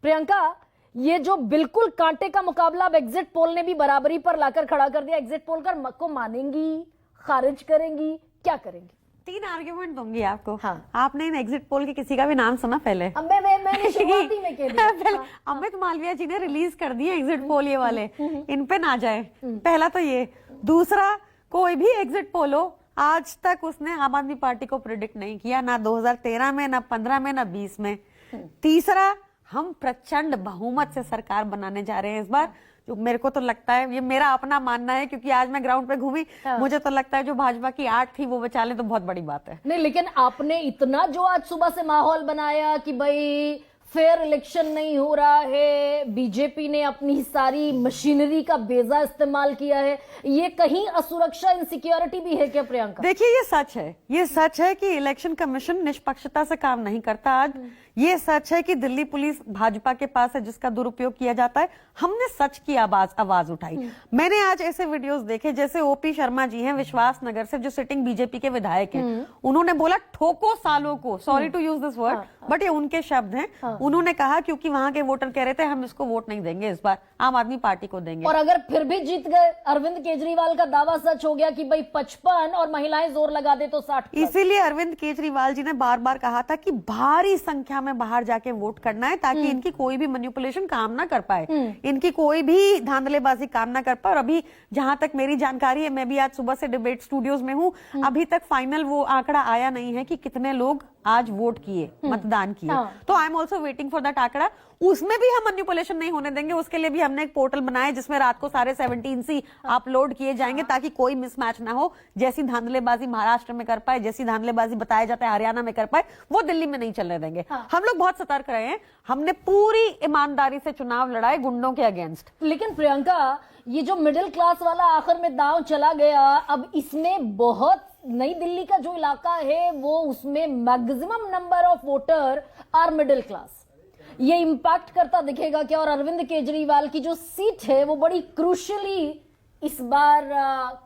प्रियंका, ये जो बिल्कुल कांटे का मुकाबला अब एग्जिट पोल ने भी बराबरी पर लाकर खड़ा कर दिया, एग्जिट पोल को मानेंगी, खारिज करेंगी, क्या करेंगी? 3 आर्ग्यूमेंट दूंगी आपको। हाँ। आपने इन एग्जिट पोल के किसी का भी नाम सुना पहले? मैंने शुरुआती में कह दिया। पहले अमित मालविया जी ने रिलीज कर दिए एग्जिट पोल, ये वाले इन पे ना जाए। पहला तो ये। दूसरा, कोई भी एग्जिट पोल हो, आज तक उसने आम आदमी पार्टी को प्रिडिक्ट नहीं किया, ना 2013 में, ना 15 में, ना 20 में। तीसरा, हम प्रचंड बहुमत से सरकार बनाने जा रहे हैं इस बार। जो मेरे को तो लगता है, ये मेरा अपना मानना है, क्योंकि आज मैं ग्राउंड पे घूमी, मुझे तो लगता है जो भाजपा की 8 थी वो बचा ले तो बहुत बड़ी बात है। नहीं, लेकिन आपने इतना जो आज सुबह से माहौल बनाया कि भाई फेयर इलेक्शन नहीं हो रहा है, बीजेपी ने अपनी सारी मशीनरी का बेजा इस्तेमाल किया है, ये कहीं असुरक्षा, इनसिक्योरिटी भी है क्या प्रियंका? देखिए, ये सच है कि इलेक्शन कमीशन निष्पक्षता से काम नहीं करता आज। ये सच है कि दिल्ली पुलिस भाजपा के पास है जिसका दुरुपयोग किया जाता है। हमने सच की आवाज उठाई। मैंने आज ऐसे वीडियोस देखे, जैसे ओपी शर्मा जी हैं विश्वास नगर से, जो सिटिंग बीजेपी के विधायक हैं। उन्होंने बोला ठोको सालों को, sorry to use this word, but ये उनके शब्द हैं। उन्होंने कहा क्योंकि वहां के वोटर कह रहे थे हम इसको वोट नहीं देंगे, इस बार आम आदमी पार्टी को देंगे। और अगर फिर भी जीत गए, अरविंद केजरीवाल का दावा सच हो गया कि भाई 55 और महिलाएं जोर लगा दे तो 60। इसीलिए अरविंद केजरीवाल जी ने बार बार कहा था कि भारी संख्या में बाहर जाके वोट करना है, ताकि इनकी कोई भी मैनिपुलेशन काम ना कर पाए, इनकी कोई भी धांधलेबाजी काम ना कर पाए। और अभी जहां तक मेरी जानकारी है, मैं भी आज सुबह से डिबेट स्टूडियोज में हूं, अभी तक फाइनल वो आंकड़ा आया नहीं है कि कितने लोग आज वोट किए, मतदान किए। तो I am also waiting for that आंकड़ा। उसमें भी हम मैनिपुलेशन नहीं होने देंगे। उसके लिए भी हमने एक पोर्टल बनाया जिसमें रात को सारे 17 सी अपलोड किए जाएंगे, ताकि कोई मिसमैच ना हो। जैसी धांधलेबाजी महाराष्ट्र में कर पाए, जैसी धांधलेबाजी बताया जाता है हरियाणा में कर पाए, वो दिल्ली में नहीं चलने देंगे। हम लोग बहुत सतर्क रहे हैं, हमने पूरी ईमानदारी से चुनाव लड़ाए गुंडों के अगेंस्ट। लेकिन प्रियंका, ये जो मिडिल क्लास वाला आखिर में दांव चला गया, अब इसमें बहुत नई दिल्ली का जो इलाका है वो, उसमें maximum number of voter are middle class. ये इंपैक्ट करता दिखेगा क्या? और अरविंद केजरीवाल की जो सीट है वो बड़ी क्रूशियली इस बार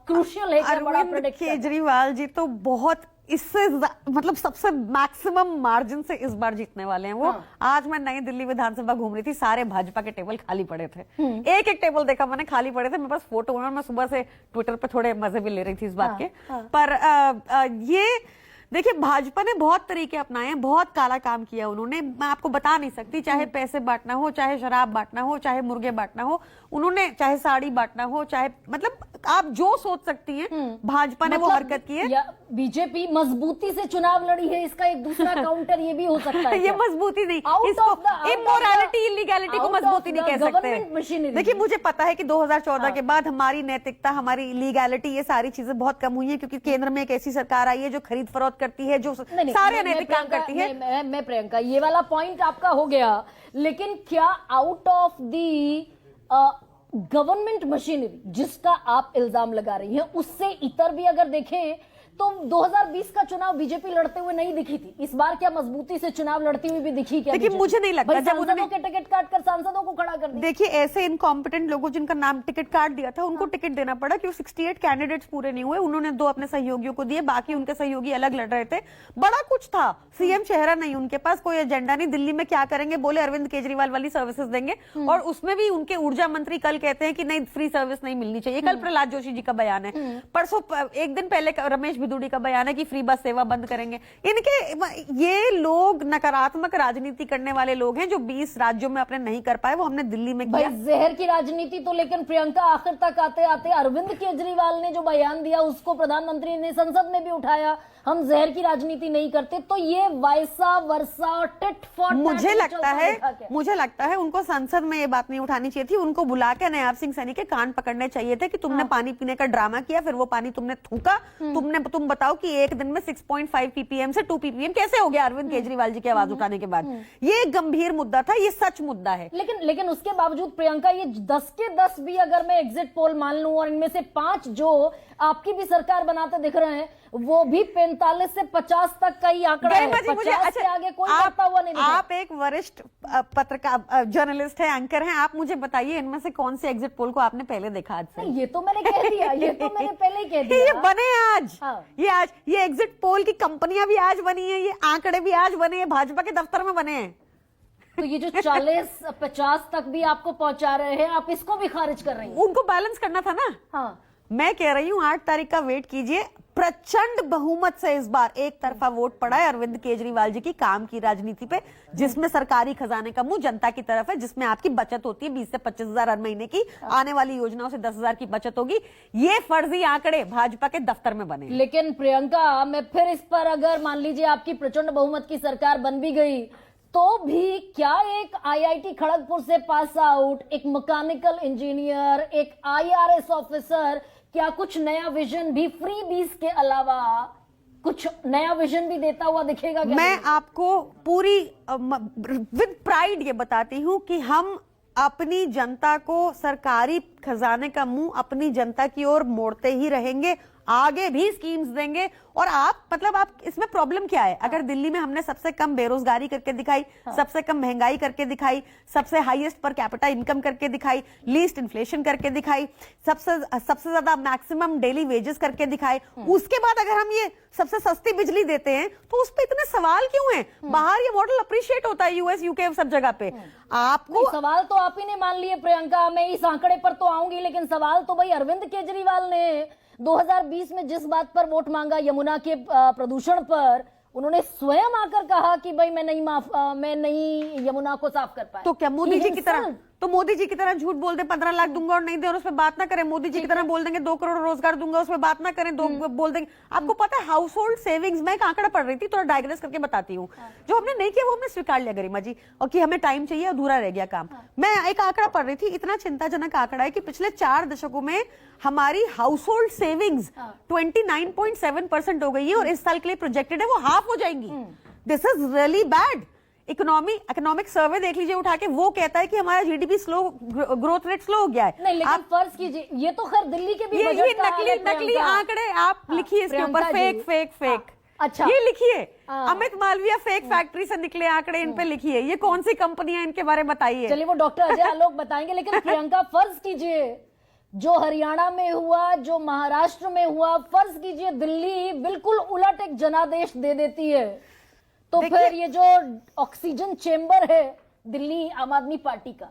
क्रूशियल है। अरविंद केजरीवाल जी तो बहुत इससे मतलब सबसे मैक्सिमम मार्जिन से इस बार जीतने वाले हैं वो। आज मैं नई दिल्ली विधानसभा घूम रही थी, सारे भाजपा के टेबल खाली पड़े थे। एक एक टेबल देखा मैंने, खाली पड़े थे। मेरे पास फोटो है, मैं सुबह से ट्विटर पे थोड़े मजे भी ले रही थी इस बात के। पर ये देखिए, भाजपा ने बहुत तरीके अपनाए हैं, बहुत काला काम किया उन्होंने। मैं आपको बता नहीं सकती, चाहे पैसे बांटना हो, चाहे शराब बांटना हो, चाहे मुर्गे बांटना हो, उन्होंने चाहे साड़ी बांटना हो, चाहे मतलब आप जो सोच सकती हैं, भाजपा ने वो हरकत की है। बीजेपी मजबूती से चुनाव लड़ी है, इसका एक दूसरा काउंटर ये भी हो सकता है। ये मजबूती नहीं, इसको इमोरलिटी, इलीगैलिटी को मजबूती नहीं कह सकते। देखिए, मुझे पता है कि 2014 के बाद हमारी नैतिकता, हमारी लीगैलिटी, ये सारी चीजें बहुत कम हुई है, क्योंकि केंद्र में एक ऐसी सरकार आई है जो खरीद फरोख्त करती है, जो सारे अनैतिक काम करती है। मैं प्रियंका, ये वाला पॉइंट आपका हो गया, लेकिन क्या out of the government machinery जिसका आप इल्जाम लगा रही हैं, उससे इतर भी अगर देखें तो 2020 का चुनाव बीजेपी लड़ते हुए नहीं दिखी थी। इस बार क्या मजबूती से चुनाव लड़ती हुई भी दिखी क्या? देखिए, मुझे नहीं लगता जब सांसदों के टिकट काट कर सांसदों को खड़ा कर दिया। देखिए, ऐसे इनकॉम्पिटेंट लोगों जिनका नाम टिकट काट दिया था, उनको टिकट देना पड़ा, क्योंकि 68 कैंडिडेट्स पूरे नहीं हुए। उन्होंने 2 अपने सहयोगियों को दिए, बाकी उनके सहयोगी अलग लड़ रहे थे। बड़ा कुछ था, सीएम चेहरा नहीं उनके पास, कोई एजेंडा नहीं। दिल्ली में क्या करेंगे, बोले अरविंद केजरीवाल वाली सर्विसेज देंगे, और उसमें भी उनके ऊर्जा मंत्री कल कहते हैं कि नहीं, फ्री सर्विस नहीं मिलनी चाहिए। कल प्रहलाद जोशी जी का बयान है, परसों एक दिन पहले रमेश बिदुड़ी का बयान है कि फ्री बस सेवा बंद करेंगे। ये लोग नकारात्मक राजनीति करने वाले लोग हैं, जो 20 राज्यों में अपने नहीं कर पाए, वो हमने दिल्ली में किया। जहर की राजनीति तो, लेकिन प्रियंका आखिर तक आते आते अरविंद केजरीवाल ने जो बयान दिया उसको प्रधानमंत्री ने संसद में भी उठाया, हम जहर की राजनीति नहीं करते। तो ये वैसा वर्षा टिट फॉर मुझे लगता है उनको संसद में ये बात नहीं उठानी चाहिए थी। उनको बुला के नयाब सिंह सैनी के कान पकड़ने चाहिए थे कि तुमने पानी पीने का ड्रामा किया, फिर वो पानी तुमने थूका। तुम बताओ कि एक दिन में 6.5 ppm से 2 ppm कैसे हो गया अरविंद केजरीवाल जी की आवाज उठाने के बाद? ये एक गंभीर मुद्दा था, ये सच मुद्दा है। लेकिन उसके बावजूद प्रियंका, ये 10 के 10 भी अगर मैं एग्जिट पोल मान लूं, और इनमें से 5 जो आपकी भी सरकार बनाते दिख रहे हैं, वो भी 45 से 50 तक का ही आंकड़ा है। 50 से आगे कोई करता हुआ नहीं। आप एक वरिष्ठ पत्रकार, जर्नलिस्ट है, एंकर हैं, आप मुझे बताइए इनमें से कौन से एग्जिट पोल को आपने पहले देखा आज से? ये तो मैंने कह दिया, ये तो मैंने पहले ही कह दिया। ये बने आज, ये एग्जिट पोल की कंपनियां भी आज बनी है, ये आंकड़े भी आज बने हैं, भाजपा के दफ्तर में बने हैं। तो ये जो 40-50 तक भी आपको पहुंचा रहे हैं, आप इसको भी खारिज कर रही हैं? उनको बैलेंस करना था ना। हाँ, मैं कह रही हूँ 8 तारीख का वेट कीजिए, प्रचंड बहुमत से इस बार एक तरफा वोट पड़ा है अरविंद केजरीवाल जी की काम की राजनीति पे, जिसमें सरकारी खजाने का मुंह जनता की तरफ है, जिसमें आपकी बचत होती है 20 से 25 हजार हर महीने की, आने वाली योजनाओं से 10 हजार की बचत होगी। ये फर्जी आंकड़े भाजपा के दफ्तर में बने। लेकिन प्रियंका, मैं फिर इस पर, अगर मान लीजिए आपकी प्रचंड बहुमत की सरकार बन भी गई, तो भी क्या एक आईआईटी खड़गपुर से पास आउट एक मैकेनिकल इंजीनियर, एक आईआरएस ऑफिसर, क्या कुछ नया विजन भी फ्री बीस के अलावा कुछ नया विजन भी देता हुआ दिखेगा क्या? मैं आपको पूरी विद प्राइड ये बताती हूँ कि हम अपनी जनता को, सरकारी खजाने का मुंह अपनी जनता की ओर मोड़ते ही रहेंगे, आगे भी स्कीम्स देंगे। और आप मतलब आप इसमें प्रॉब्लम क्या है? अगर दिल्ली में हमने सबसे कम बेरोजगारी करके दिखाई, सबसे कम महंगाई करके दिखाई, सबसे हाईएस्ट पर कैपिटा इनकम करके दिखाई, लीस्ट इन्फ्लेशन करके दिखाई, सबसे ज्यादा मैक्सिमम डेली वेजेस करके दिखाए, उसके बाद अगर हम ये सबसे सस्ती बिजली देते हैं तो उस पर इतने सवाल क्यों हैं? बाहर ये मॉडल अप्रिशिएट होता है, यूएस यूके सब जगह पे। आपको सवाल तो आप ही ने मान लिए प्रियंका, मैं इस आंकड़े पर तो आऊंगी, लेकिन सवाल तो भाई अरविंद केजरीवाल ने 2020 में जिस बात पर वोट मांगा, यमुना के प्रदूषण पर, उन्होंने स्वयं आकर कहा कि भाई मैं नहीं यमुना को साफ कर पाया। तो क्या मोदी जी की तरह, तो मोदी जी की तरह झूठ बोल दे 15 लाख दूंगा और नहीं दे और उस पर बात ना करें? मोदी जी की तरह बोल देंगे 2 करोड़ रोजगार दूंगा, उस पर बात ना करें, बोल देंगे। आपको पता है हाउस होल्ड सेविंग्स, मैं एक आंकड़ा पढ़ रही थी, थोड़ा डायग्रेस करके बताती हूँ, जो हमने नहीं किया वो हमने स्वीकार लिया गरिमा जी, और कि हमें टाइम चाहिए, अधूरा रह गया काम। मैं एक आंकड़ा पढ़ रही थी, इतना चिंताजनक आंकड़ा है कि पिछले 4 दशकों में हमारी हाउस होल्ड सेविंग्स 29.7% हो गई है और इस साल के लिए प्रोजेक्टेड है वो हाफ हो जाएंगी। This is really bad. Economic survey देख लीजिए उठा के, वो कहता है कि हमारा जीडीपी ग्रोथ रेट स्लो हो गया है। नहीं, लेकिन फर्ज कीजिए, ये तो खैर दिल्ली के भी ये बजट का हाल है, नकली प्रियंका। आंकड़े आप लिखिए इसके ऊपर, फेक। अच्छा, ये लिखिए, अमित मालविया फेक फैक्ट्री से निकले आंकड़े, इन पे लिखिए, ये कौन सी कंपनियां, इनके बारे में बताइए। चलिए वो डॉक्टर अजय आलोक बताएंगे, लेकिन प्रियंका फर्ज कीजिए जो हरियाणा में हुआ, जो महाराष्ट्र में हुआ, फर्ज कीजिए दिल्ली बिल्कुल उलट एक जनादेश दे देती है, तो फिर ये जो ऑक्सीजन चेंबर है दिल्ली आम आदमी पार्टी का,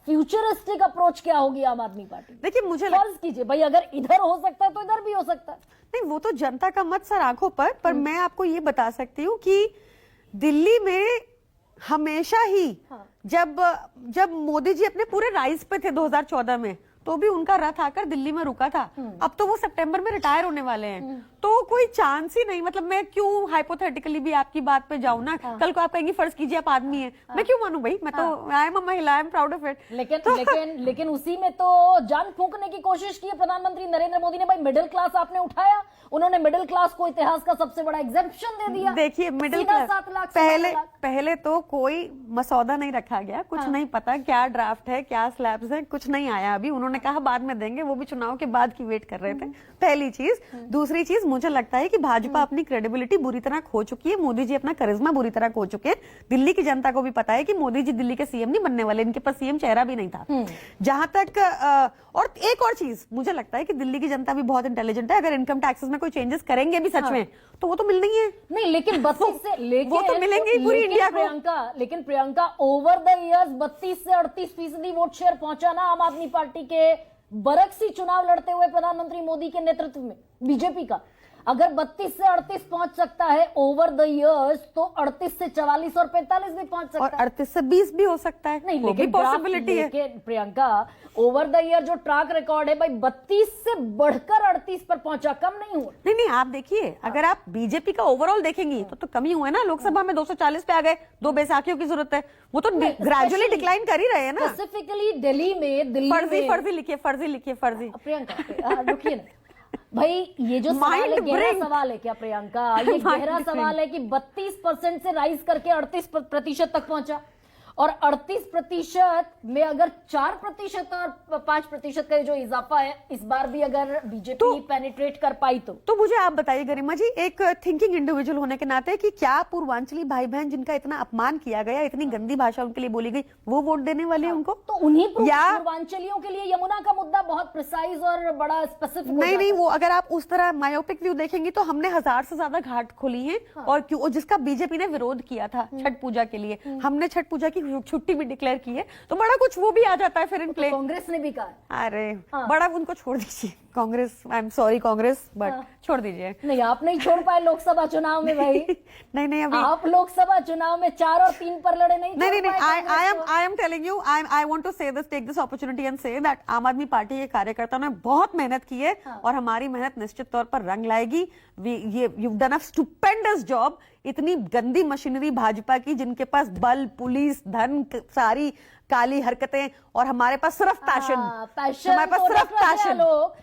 फ्यूचरिस्टिक अप्रोच क्या होगी आम आदमी पार्टी? देखिए मुझे फर्ज कीजिए भाई अगर इधर हो सकता है तो इधर भी हो सकता है। नहीं, वो तो जनता का मत सर आंखों पर मैं आपको ये बता सकती हूँ कि दिल्ली में हमेशा ही जब मोदी जी अपने पूरे राइज पे थे 2014 में, तो भी उनका रथ आकर दिल्ली में रुका था। अब तो वो सितंबर में रिटायर होने वाले हैं, तो कोई चांस ही नहीं। मतलब मैं क्यों हाइपोथेटिकली भी आपकी बात पे जाऊं ना, कल को आप कहेंगे फर्ज कीजिए आप आदमी हैं, मैं क्यों मानूं भाई? मैं तो आई एम अ महिला, I am proud of it. लेकिन उसी में तो जान फूंकने की कोशिश की प्रधानमंत्री नरेंद्र मोदी ने। भाई मिडिल क्लास आपने उठाया, उन्होंने मिडिल क्लास को इतिहास का सबसे बड़ा एग्जेम्पशन दे दिया। देखिए मिडिल क्लास, पहले तो कोई मसौदा नहीं रखा गया, कुछ नहीं पता क्या ड्राफ्ट है, क्या स्लैब्स है, कुछ नहीं आया अभी। उन्होंने कहा बाद में देंगे, वो भी चुनाव के बाद की वेट कर रहे थे, पहली चीज। दूसरी चीज, मुझे लगता है कि भाजपा अपनी क्रेडिबिलिटी बुरी तरह खो चुकी है, मोदी जी अपना करिश्मा बुरी तरह खो चुके हैं। दिल्ली की जनता को भी पता है कि मोदी जी दिल्ली के सीएम नहीं बनने वाले, इनके पास सीएम चेहरा भी नहीं था। जहां तक और एक और चीज, मुझे लगता है कि दिल्ली की जनता भी बहुत इंटेलिजेंट है। अगर इनकम टैक्सेस में कोई चेंजेस करेंगे भी सच में, तो वो तो मिलना ही है। नहीं, लेकिन 32 से वो तो मिलेंगे ही पूरी इंडिया को। लेकिन प्रियंका ओवर द इयर्स 32 से 38% वोट शेयर पहुंचा ना आम आदमी पार्टी के बरक्सी चुनाव लड़ते हुए प्रधानमंत्री मोदी के नेतृत्व में बीजेपी का। अगर 32 से 38 पहुंच सकता है ओवर द इयर्स, तो 38 से 44 और 45 भी पहुंच सकता है, और 38 से 20 भी हो सकता है। नहीं, लेकिन पॉसिबिलिटी है। प्रियंका ओवर द ईयर जो ट्रैक रिकॉर्ड है भाई, 32 से बढ़कर 38 पर पहुंचा, कम नहीं हुआ। नहीं, आप देखिए, अगर आप बीजेपी का ओवरऑल देखेंगी तो कमी हुआ है ना। लोकसभा में 240 पे आ गए, 2 बैसाखियों की जरूरत है, वो तो ग्रेजुअली डिक्लाइन कर ही रहे हैं ना। स्पेसिफिकली दिल्ली में फर्जी लिखिए प्रियंका रुकिए ना भाई, ये जो सवाल है गहरा सवाल है क्या प्रियंका? ये गहरा सवाल है कि 32% से राइज करके 38% तक पहुंचा, और 38% में अगर 4% और 5% का जो इजाफा है इस बार भी अगर बीजेपी पेनिट्रेट कर पाई तो मुझे आप बताइए गरिमा जी, एक थिंकिंग इंडिविजुअल होने के नाते, कि क्या पूर्वांचली भाई बहन जिनका इतना अपमान किया गया, इतनी गंदी भाषा उनके लिए बोली गई, वो वोट देने वाले हैं उनको? तो उन्हीं पूर्वांचलियों के लिए यमुना का मुद्दा बहुत प्रिसाइज और बड़ा स्पेसिफिक नहीं, वो अगर आप उस तरह मायोपिक व्यू देखेंगे तो हमने 1000 से ज्यादा घाट खोली है, और क्यों, जिसका बीजेपी ने विरोध किया था छठ पूजा के लिए। हमने छठ पूजा की छुट्टी भी डिक्लेयर की है, तो बड़ा कुछ वो भी आ जाता है फिर इन प्ले। कांग्रेस ने भी कहा अरे हाँ। बड़ा उनको छोड़ दीजिए, Congress, I am sorry Congress, but हाँ। छोड़ दीजिए। नहीं, आप नहीं छोड़ पाए लोकसभा चुनाव में भाई। नहीं अभी आप लोकसभा चुनाव में 4 और 3 पर लड़े, नहीं नहीं छोड़ पाए कांग्रेस को। I am telling you, I want to say this, take this opportunity and say that Aam Aadmi party के कार्यकर्ताओं ने बहुत मेहनत की है, और हमारी मेहनत निश्चित तौर पर रंग लाएगी। You done a stupendous job. इतनी गंदी मशीनरी भाजपा की, जिनके पास बल, पुलिस, धन, सारी काली हरकतें, और हमारे पास सिर्फ पैशन, पैशन हमारे पास तो सिर्फ रख रहे हैं पैशन। लोग।